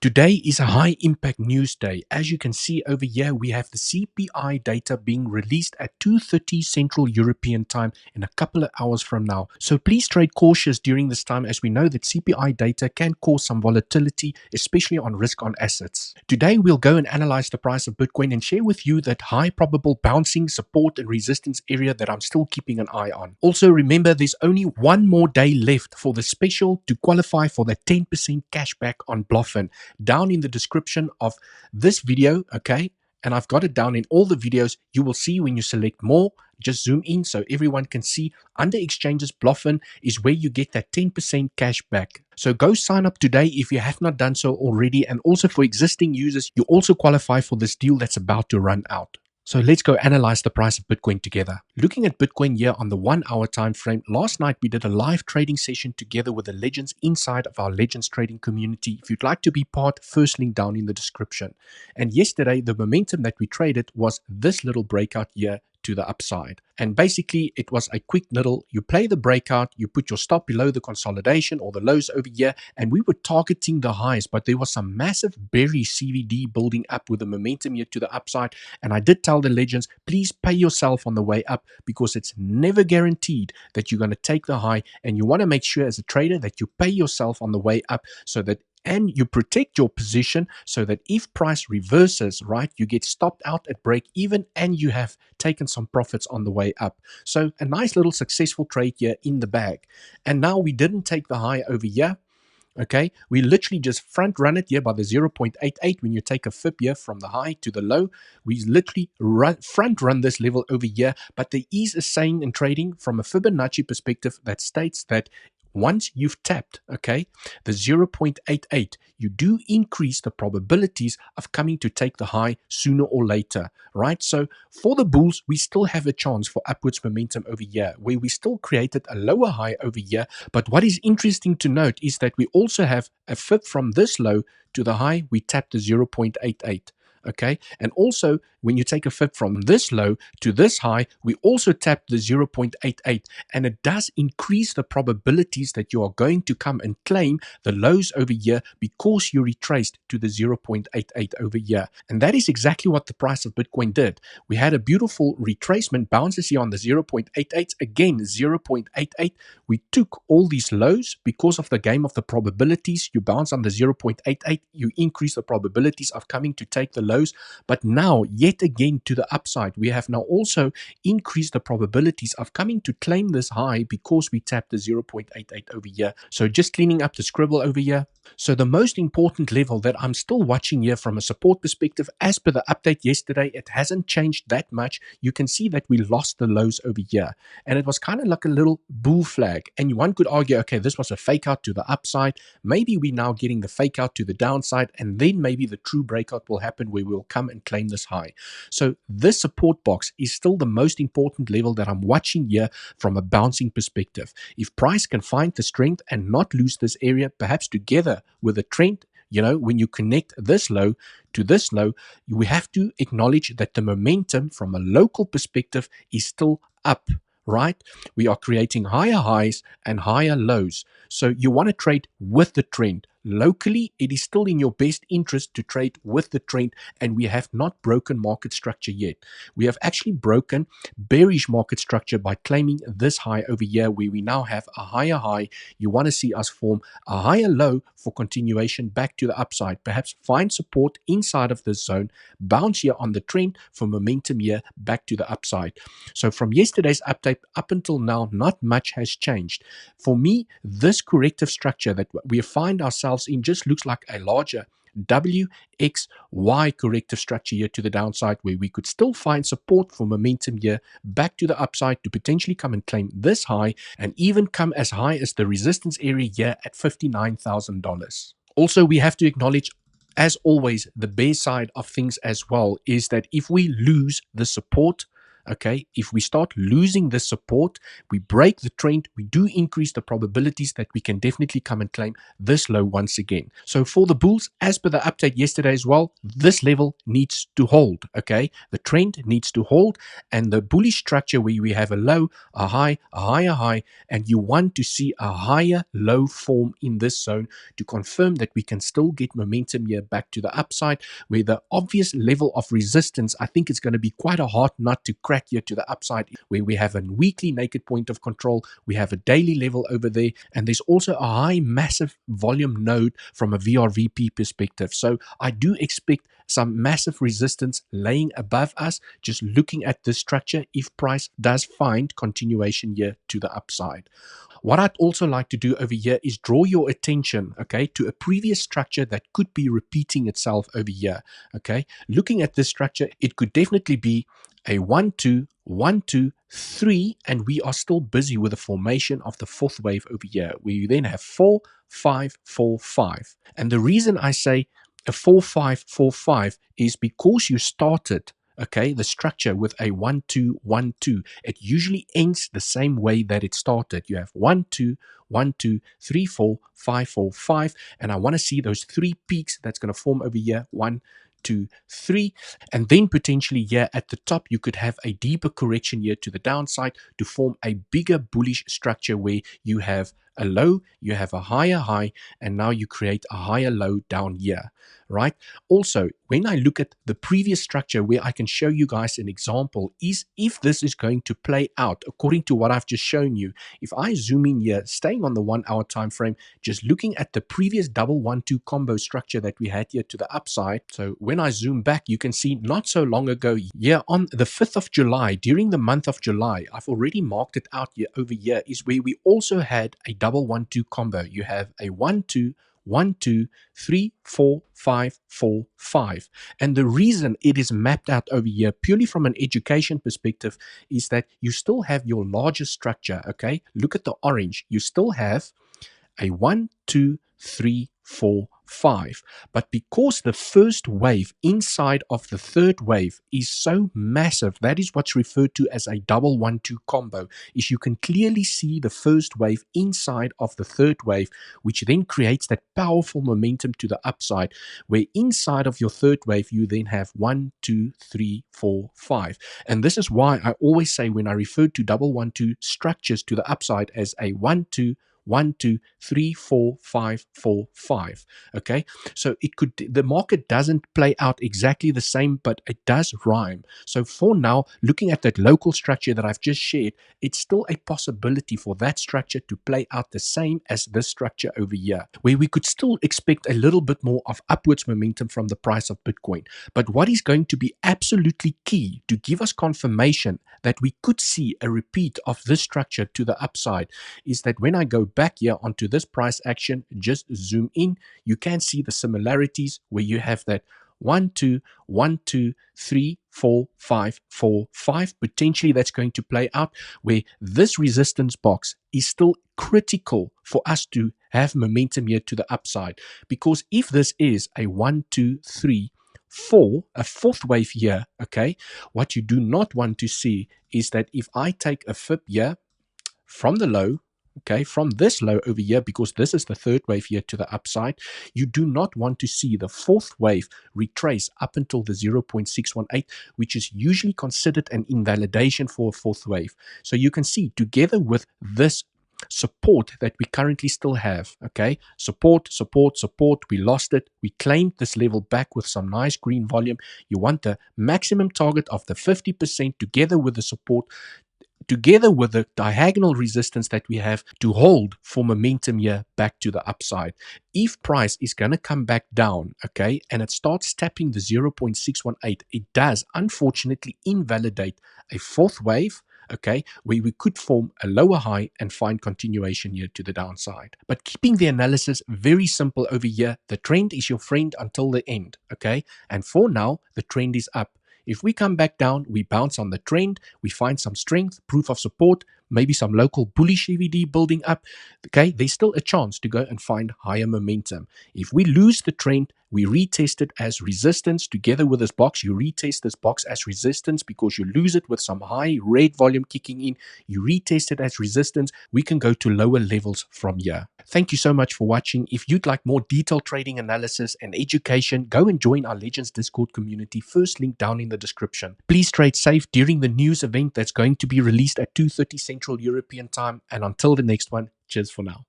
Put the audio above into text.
Today is a high impact news day. As you can see over here, we have the CPI data being released at 2:30 Central European time in a couple of hours from now. So please trade cautious during this time, as we know that CPI data can cause some volatility, especially on risk on assets. Today, we'll go and analyze the price of Bitcoin and share with you that high probable bouncing support and resistance area that I'm still keeping an eye on. Also, remember there's only one more day left for the special to qualify for the 10% cashback on Bluffin. Down in the description of this video, okay? And I've got it down in all the videos. You will see when you select more, just zoom in so everyone can see. Under exchanges, Bluffin is where you get that 10% cash back. So go sign up today if you have not done so already. And also for existing users, you also qualify for this deal that's about to run out. So let's go analyze the price of Bitcoin together. Looking at Bitcoin here on the 1 hour time frame, last night we did a live trading session together with the legends inside of our Legends trading community. If you'd like to be part, first link down in the description. And yesterday, the momentum that we traded was this little breakout here to the upside. And basically it was a quick little, you play the breakout, you put your stop below the consolidation or the lows over here, and we were targeting the highs, but there was some massive bearish CVD building up with the momentum here to the upside. And I did tell the legends, please pay yourself on the way up, because it's never guaranteed that you're going to take the high, and you want to make sure as a trader that you pay yourself on the way up, so that and you protect your position so that if price reverses, right, you get stopped out at break even and you have taken some profits on the way up. So a nice little successful trade here in the bag. And now we didn't take the high over here. Okay, we literally just front run it here by the 0.88. When you take a fib here from the high to the low, we literally front run this level over here. But there is a saying in trading from a Fibonacci perspective that states that once you've tapped, okay, the 0.88, you do increase the probabilities of coming to take the high sooner or later, right? So for the bulls, we still have a chance for upwards momentum over here, where we still created a lower high over here. But what is interesting to note is that we also have a fib from this low to the high, we tapped the 0.88. Okay, and also when you take a fib from this low to this high, we also tap the 0.88, and it does increase the probabilities that you are going to come and claim the lows over here because you retraced to the 0.88 over here. And that is exactly what the price of Bitcoin did. We had a beautiful retracement, bounces here on the 0.88, again 0.88. We took all these lows because of the game of the probabilities. You bounce on the 0.88, you increase the probabilities of coming to take the lows. But now, yet again to the upside, we have now also increased the probabilities of coming to claim this high because we tapped the 0.88 over here. So just cleaning up the scribble over here. So the most important level that I'm still watching here from a support perspective, as per the update yesterday, it hasn't changed that much. You can see that we lost the lows over here, and it was kind of like a little bull flag. And one could argue, okay, this was a fake out to the upside. Maybe we're now getting the fake out to the downside, and then maybe the true breakout will happen where we'll come and claim this high. So this support box is still the most important level that I'm watching here from a bouncing perspective. If price can find the strength and not lose this area, perhaps together with a trend, you know, when you connect this low to this low, we have to acknowledge that the momentum from a local perspective is still up, right? We are creating higher highs and higher lows. So you want to trade with the trend. Locally, it is still in your best interest to trade with the trend, and we have not broken market structure yet. We have actually broken bearish market structure by claiming this high over here, where we now have a higher high. You want to see us form a higher low for continuation back to the upside, perhaps find support inside of this zone, bounce here on the trend for momentum here back to the upside. So from yesterday's update up until now, not much has changed. For me, this corrective structure that we find ourselves in just looks like a larger WXY corrective structure here to the downside, where we could still find support for momentum here back to the upside to potentially come and claim this high, and even come as high as the resistance area here at $59,000. Also, we have to acknowledge, as always, the bear side of things as well is that if we lose the support, okay, if we start losing this support, we break the trend, we do increase the probabilities that we can definitely come and claim this low once again. So for the bulls, as per the update yesterday as well, this level needs to hold, okay? The trend needs to hold, and the bullish structure where we have a low, a high, a higher high, and you want to see a higher low form in this zone to confirm that we can still get momentum here back to the upside, where the obvious level of resistance, I think it's going to be quite a hard nut to crack here to the upside, where we have a weekly naked point of control, we have a daily level over there, and there's also a high massive volume node from a VRVP perspective. So I do expect some massive resistance laying above us, just looking at this structure if price does find continuation here to the upside. What I'd also like to do over here is draw your attention, okay, to a previous structure that could be repeating itself over here, okay. Looking at this structure, it could definitely be a 1, 2, 1, 2, 3, and we are still busy with the formation of the fourth wave over here, where you then have 4, 5, 4, 5. And the reason I say a 4, 5, 4, 5 is because you started, okay, the structure with a 1, 2, 1, 2. It usually ends the same way that it started. You have 1, 2, 1, 2, 3, 4, 5, 4, 5. And I want to see those three peaks that's going to form over here. 1, 2, 3. And then potentially here at the top, you could have a deeper correction here to the downside to form a bigger bullish structure where you have a low, you have a higher high, and now you create a higher low down here, right? Also, when I look at the previous structure where I can show you guys an example is if this is going to play out according to what I've just shown you. If I zoom in here, staying on the 1 hour time frame, just looking at the previous double 1-2 combo structure that we had here to the upside. So when I zoom back, you can see not so long ago, here on the 5th of July, during the month of July, I've already marked it out here over here, is where we also had a double 1-2 combo. You have a 1, 2, 1, 2, 3, 4, 5, 4, 5. And the reason it is mapped out over here, purely from an education perspective, is that you still have your larger structure, okay? Look at the orange. You still have a 1, 2, 3, 4, 5. But because the first wave inside of the third wave is so massive, that is what's referred to as a double 1-2 combo, is you can clearly see the first wave inside of the third wave, which then creates that powerful momentum to the upside, where inside of your third wave, you then have 1, 2, 3, 4, 5. And this is why I always say when I refer to double 1-2 structures to the upside as a 1, 2, 1, 2, 3, 4, 5, 4, 5. Okay, so it could, the market doesn't play out exactly the same, but it does rhyme. So for now, looking at that local structure that I've just shared, it's still a possibility for that structure to play out the same as this structure over here, where we could still expect a little bit more of upwards momentum from the price of Bitcoin. But what is going to be absolutely key to give us confirmation that we could see a repeat of this structure to the upside is that when I go back here onto this price action, just zoom in, you can see the similarities where you have that 1, 2, 1, 2, 3, 4, 5, 4, 5. Potentially that's going to play out where this resistance box is still critical for us to have momentum here to the upside. Because if this is a 1, 2, 3, 4, a fourth wave here, okay, what you do not want to see is that if I take a fib here from the low, okay, from this low over here, because this is the third wave here to the upside, you do not want to see the fourth wave retrace up until the 0.618, which is usually considered an invalidation for a fourth wave. So you can see together with this support that we currently still have, okay, support, we lost it, we claimed this level back with some nice green volume. You want the maximum target of the 50% together with the support, together with the diagonal resistance that we have to hold for momentum here back to the upside. If price is going to come back down, okay, and it starts tapping the 0.618, it does unfortunately invalidate a fourth wave, okay, where we could form a lower high and find continuation here to the downside. But keeping the analysis very simple over here, the trend is your friend until the end, okay, and for now, the trend is up. If we come back down, we bounce on the trend, we find some strength, proof of support, maybe some local bullish EVD building up, okay, there's still a chance to go and find higher momentum. If we lose the trend, we retest it as resistance together with this box. You retest this box as resistance because you lose it with some high red volume kicking in. You retest it as resistance. We can go to lower levels from here. Thank you so much for watching. If you'd like more detailed trading analysis and education, go and join our Legends Discord community. First link down in the description. Please trade safe during the news event that's going to be released at 2:30 Central European time. And until the next one, cheers for now.